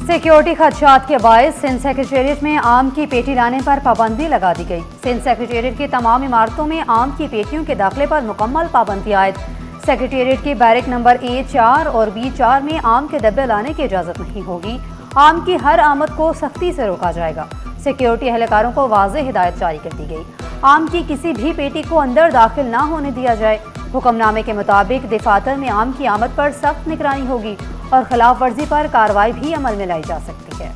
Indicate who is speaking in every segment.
Speaker 1: Security खदशात के बायस Sindh secretariat में आम की पेटी लाने पर पाबंदी लगा दी गई। सिंध सेक्रेटेरिएट की तमाम इमारतों में आम की पेटियों के दाखिले पर मुकम्मल पाबंदी आयद। सेक्रेटेरिएट की बैरक नंबर A4 और B4 में आम के डब्बे लाने की इजाज़त नहीं होगी। आम की हर आमद को सख्ती से रोका जाएगा। सिक्योरिटी एहलकारों को वाज़ेह हिदायत जारी कर दी गई। आम की किसी भी पेटी को अंदर दाखिल ना होने दिया जाए। हुक्मनामे के मुताबिक दफातर में आम की आमद पर सख्त निगरानी होगी और खिलाफ वर्जी पर कार्रवाई भी अमल में लाई जा सकती है।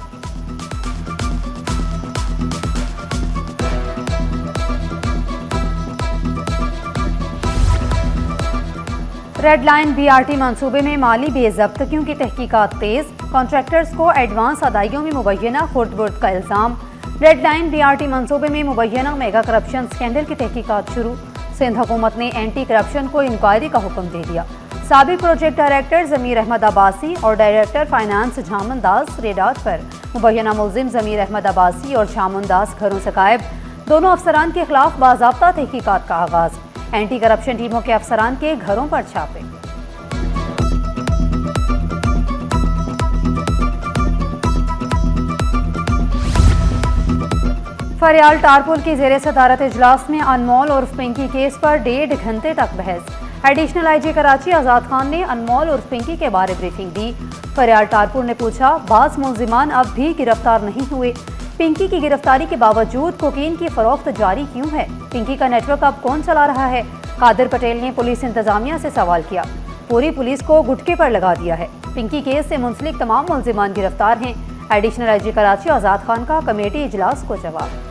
Speaker 1: रेड लाइन BRT मंसूबे में माली बेज़ब्तियों की तहकीकात तेज। कॉन्ट्रैक्टर्स को एडवांस अदाइयों में मुबैना खुर्द-बुर्द का इल्ज़ाम। रेड लाइन BRT मंसूबे में मुबैना मेगा करप्शन स्कैंडल की तहकीकात शुरू। सिंध हुकूमत ने एंटी करप्शन को इंक्वायरी का हुक्म दे दिया। साबिक प्रोजेक्ट डायरेक्टर ज़मीर अहमद अब्बासी और डायरेक्टर फाइनेंस झामन दास रेडार पर मुबैना मुल्जिम ज़मीर अहमद अब्बासी और झामन दास घरों से गायब। दोनों अफसरान के खिलाफ बाज़ाब्ता तहकीकात का आगाज। एंटी करप्शन टीमों के अफसरान के घरों पर छापे। फरियाल टारपुल की जेर सदारत इजलास में अनमोल और पिंकी केस पर 1.5 घंटे तक बहस। एडिशनल IG कराची आज़ाद खान ने अनमोल और पिंकी के बारे ब्रीफिंग दी। फरियाल टारपुल ने पूछा, बाज़ मुल्जिमान अब भी गिरफ्तार नहीं हुए? पिंकी की गिरफ्तारी के बावजूद कोकीन की फरोख्त जारी क्यों है? पिंकी का नेटवर्क अब कौन चला रहा है? कादिर पटेल ने पुलिस इंतजामिया से सवाल किया। पूरी पुलिस को गुटके पर लगा दिया है। पिंकी केस से मुंसलिक तमाम मुल्जिमान गिरफ्तार हैं। एडिशनल IG कराची आज़ाद खान का कमेटी इजलास को जवाब।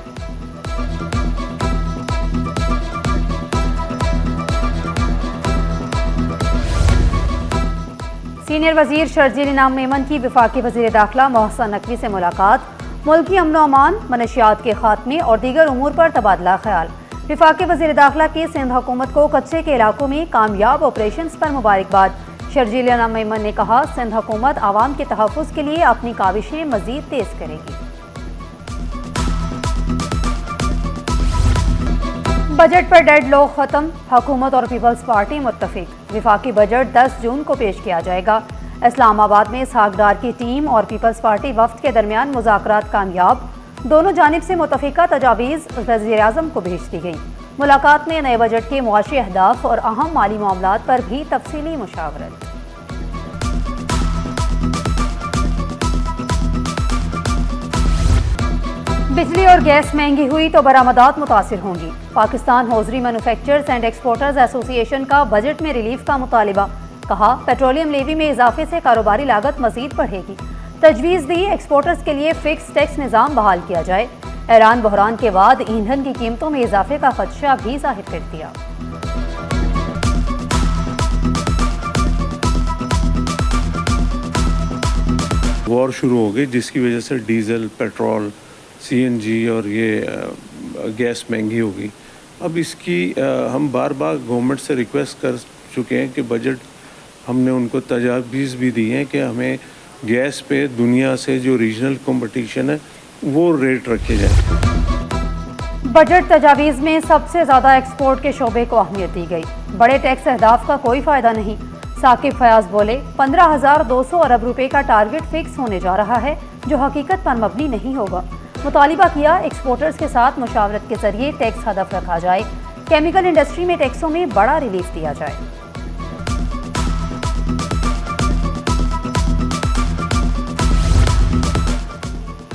Speaker 1: सीनियर वजीर शर्जील इनाम मेमन की वफाकी वजीर दाखिला मोहसन नकवी से मुलाकात। मुल्की अमन अमान, मनशियात के खात्मे और दीगर उमूर पर तबादला ख्याल। वफाकी वजीर दाखिला की सिंध हुकूमत को कच्चे के इलाकों में कामयाब ऑपरेशन पर मुबारकबाद। शर्जील इनाम मेमन ने कहा, सिंध हुकूमत आवाम के तहफ़्फ़ुज़ के लिए अपनी काविशें मज़ीद तेज़ करेगी। बजट पर डेडलॉक खत्म। हुकूमत और पीपल्स पार्टी मुत्तफिक। वफाकी बजट 10 जून को पेश किया जाएगा। इस्लामाबाद में सागदार की टीम और पीपल्स पार्टी वफ्द के दरमियान मुज़ाकरात कामयाब। दोनों जानिब से मुतफ़िका तजावीज़ वज़ीर-ए-आज़म को भेज दी गई। मुलाकात में नए बजट के मुआशी अहदाफ और अहम माली मामलात पर भी तफसीली मुशावरत। बिजली और गैस महंगी हुई तो बरामदात मुतासिर होंगी। Pakistan hosiery manufacturers and exporters association का बजट में रिलीफ का मुतालिबा। कहा, पेट्रोलियम लेवी में इजाफे से कारोबारी लागत मजीद बढ़ेगी। तजवीज़ दी, एक्सपोर्टर्स के लिए फिक्स टैक्स निज़ाम बहाल किया जाए। ईरान बहरान के बाद ईंधन की कीमतों में इजाफे का खदशा भी जाहिर कर दिया।
Speaker 2: वॉर शुरू हो गई जिसकी वजह से डीजल, पेट्रोल, CNG और ये गैस महंगी हो गई। अब इसकी हम बार बार गवर्नमेंट से रिक्वेस्ट कर चुके हैं कि बजट हमने उनको तजावीज़ भी दी हैं कि हमें गैस पे दुनिया से जो रीजनल कंपटीशन है वो रेट रखे जाए।
Speaker 1: बजट तजावीज़ में सबसे ज़्यादा एक्सपोर्ट के शोबे को अहमियत दी गई। बड़े टैक्स अहदाफ का कोई फ़ायदा नहीं। साकिब फयाज बोले, 15,200 अरब रुपए का टारगेट फिक्स होने जा रहा है जो हकीकत पर मबनी नहीं होगा। मुतालिबा किया, एक्सपोर्टर्स के साथ मुशावरत के जरिए टैक्स हदफ रखा जाए। केमिकल इंडस्ट्री में टैक्सों में बड़ा रिलीफ दिया जाए।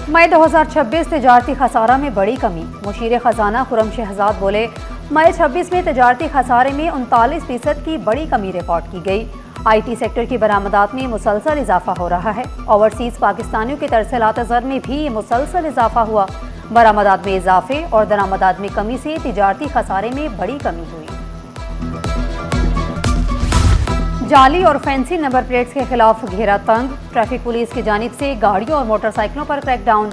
Speaker 1: मई 2026 तिजारती खसारा में बड़ी कमी। मुशीर खजाना खुरम शहजाद बोले, मई 26 में तिजारती खसारे में 39% की बड़ी कमी रिकॉर्ड की गई। IT सेक्टर की बरामदात में मुसलसल इजाफा हो रहा है। ओवरसीज पाकिस्तानियों के तरसेलात ज़र में भी मुसलसल इजाफा हुआ। बरामदात में इजाफे और दरामदात में कमी से तिजारती खसारे में बड़ी कमी हुई। जाली और फैंसी नंबर प्लेट्स के खिलाफ घेरा तंग। ट्रैफिक पुलिस की जानिब से गाड़ियों और मोटरसाइकिलों पर क्रैकडाउन।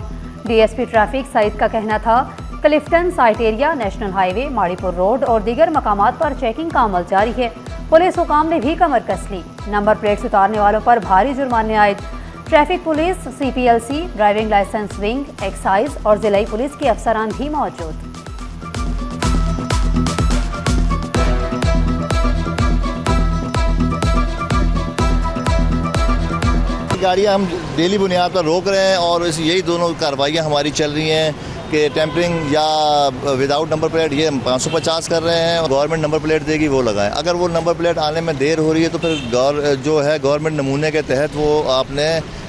Speaker 1: DSP ट्रैफिक सईद का कहना था, Clifton, site area, national highway, Mauripur road और दीगर मकामात पर चेकिंग का अमल जारी है। पुलिस हुकाम ने भी कमर कस ली। नंबर प्लेट्स उतारने वालों पर भारी जुर्माने आयद। Traffic police, CPLC, driving licence wing, excise और जिलाई पुलिस के अफसरान भी मौजूद।
Speaker 3: गाड़ियाँ हम डेली बुनियाद पर रोक रहे हैं और यही दोनों कार्रवाइयाँ हमारी चल रही हैं कि टेम्परिंग या विदाउट नंबर प्लेट ये हम 550 कर रहे हैं। गवर्नमेंट नंबर प्लेट देगी वो लगाएं। अगर वो नंबर प्लेट आने में देर हो रही है तो फिर गवर्नमेंट नमूने के तहत वो आपने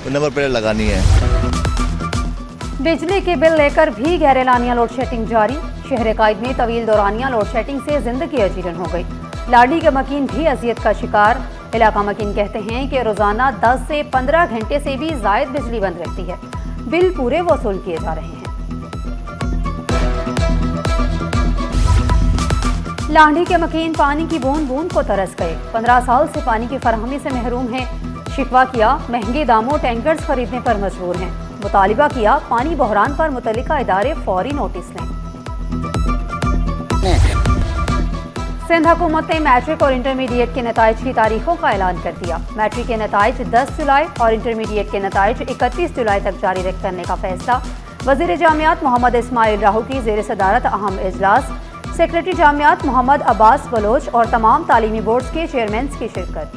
Speaker 3: नंबर प्लेट लगानी है।
Speaker 1: बिजली के बिल लेकर भी गैर-एलानिया लोड शेडिंग जारी। शहर कायद में तवील दौरानिया लोड शेडिंग से जिंदगी अजीरन हो गई। लाडी के मकीन भी अजियत का शिकार। इलाका मकीन कहते हैं कि रोजाना 10 से 15 घंटे से भी जायद बिजली बंद रहती है। बिल पूरे वसूल किए जा रहे हैं। लाडी के मकीन पानी की बूंद बूंद को तरस गए। 15 साल से पानी की फराहमी से महरूम हैं। शिकवा किया, महंगे दामों टैंकर्स खरीदने पर मजबूर हैं। मुतालिबा किया, पानी बहरान पर मुतल्लिका इदारे फौरी नोटिस लें। सिंध हुकूमत ने मैट्रिक और इंटरमीडिएट के नताइज की तारीखों का ऐलान कर दिया। मैट्रिक के नताइज 10 जुलाई और इंटरमीडिएट के नताइज 31 जुलाई तक जारी करने का फैसला। वज़ीर जामियात मोहम्मद इस्माइल राहू की ज़ेर सदारत अहम इजलास। सेक्रेटरी जामियात मोहम्मद अब्बास बलोच और तमाम तालीमी बोर्ड्स के चेयरमैन की शिरकत।